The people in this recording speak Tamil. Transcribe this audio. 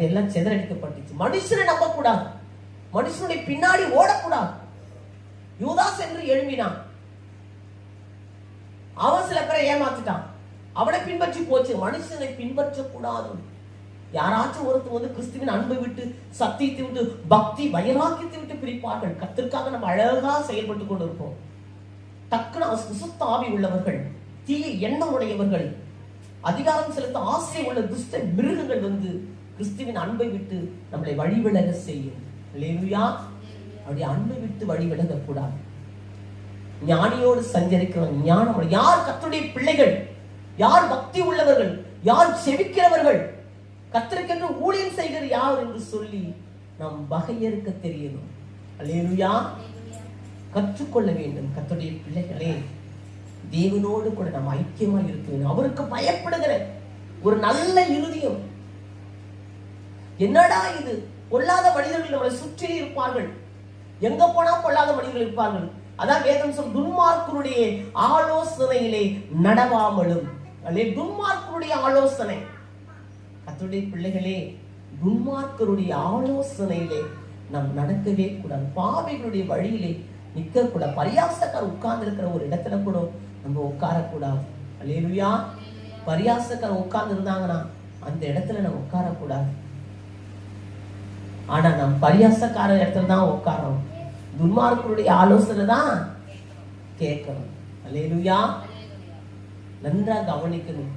எல்லாம் சிதறடிக்கப்பட்டுச்சு. மனுஷனை நம்ப கூடாது, மனுஷனுடைய பின்னாடி ஓடக்கூடாது. யூதாஸ் என்று எழும்பினான். அவன் சில பேரை ஏமாத்திட்டான், அவனை பின்பற்றி போச்சு. மனுஷனை பின்பற்ற கூடாது. யாராச்சும் ஒருத்தர் வந்து கிறிஸ்துவின் அன்பை விட்டு, சத்தியத்தை விட்டு, பக்தி வைராக்கியத்தை விட்டு பிரிப்பார்கள். கர்த்தருக்காக நம்ம அழகா செயல்பட்டு கொண்டு இருப்போம். டக்குனு சுத்த ஆவி உள்ளவர்கள், தீய எண்ணம் உடையவர்கள், அதிகாரம் செலுத்த ஆசை உள்ள துஷ்ட மிருகங்கள் வந்து கிறிஸ்துவின் அன்பை விட்டு நம்மளை வழிவிலக செய்யும். அல்லேலூயா. அப்படி அன்பை விட்டு வழிவிலக கூடாது. ஞானியோடு சஞ்சரிக்கிறவன் ஞானம். யார் கர்த்தருடைய பிள்ளைகள், யார் பக்தி உள்ளவர்கள், யார் செவிக்கிறவர்கள், கர்த்தருக்கென்று ஊழியம் செய்கிற யார் என்று சொல்லி நாம் வகையறுக்க தெரியணும். அல்லேலூயா. கற்றுக்கொள்ள வேண்டும். கர்த்தருடைய பிள்ளைகளே, தேவனோடு கூட நாம் ஐக்கியமாக இருக்க வேண்டும். அவருக்கு பயப்படுகிற ஒரு நல்ல இருதயம். என்னடா இது, பொல்லாத மனிதர்கள் நம்மளை சுற்றி இருப்பார்கள், எங்க போனா பொல்லாத மனிதர்கள் இருப்பார்கள். அதான் வேதம் சொல், துன்மார்க்கருடைய ஆலோசனையிலே நடவாமலும். துன்மார்க்கருடைய ஆலோசனை. கர்த்தருடைய பிள்ளைகளே, துன்மார்க்கருடைய ஆலோசனையிலே நாம் நடக்கவே கூடாது. பாவிகளுடைய வழியிலே நிற்க கூடாது. பரியாசக்கார உட்கார்ந்து இருக்கிற ஒரு இடத்துல கூட நம்ம உட்காரக்கூடாது. அல்லேலூயா. பரியாசக்கார உட்கார்ந்து இருந்தாங்கன்னா அந்த இடத்துல நம்ம உட்காரக்கூடாது. ஆனா நம்ம பரியாசக்கார இடத்துல தான் உட்காரணும். துன்மார்க்கருடைய ஆலோசனை தான் கேட்கணும். அல்லேலூயா. நன்றா கவனிக்கணும்.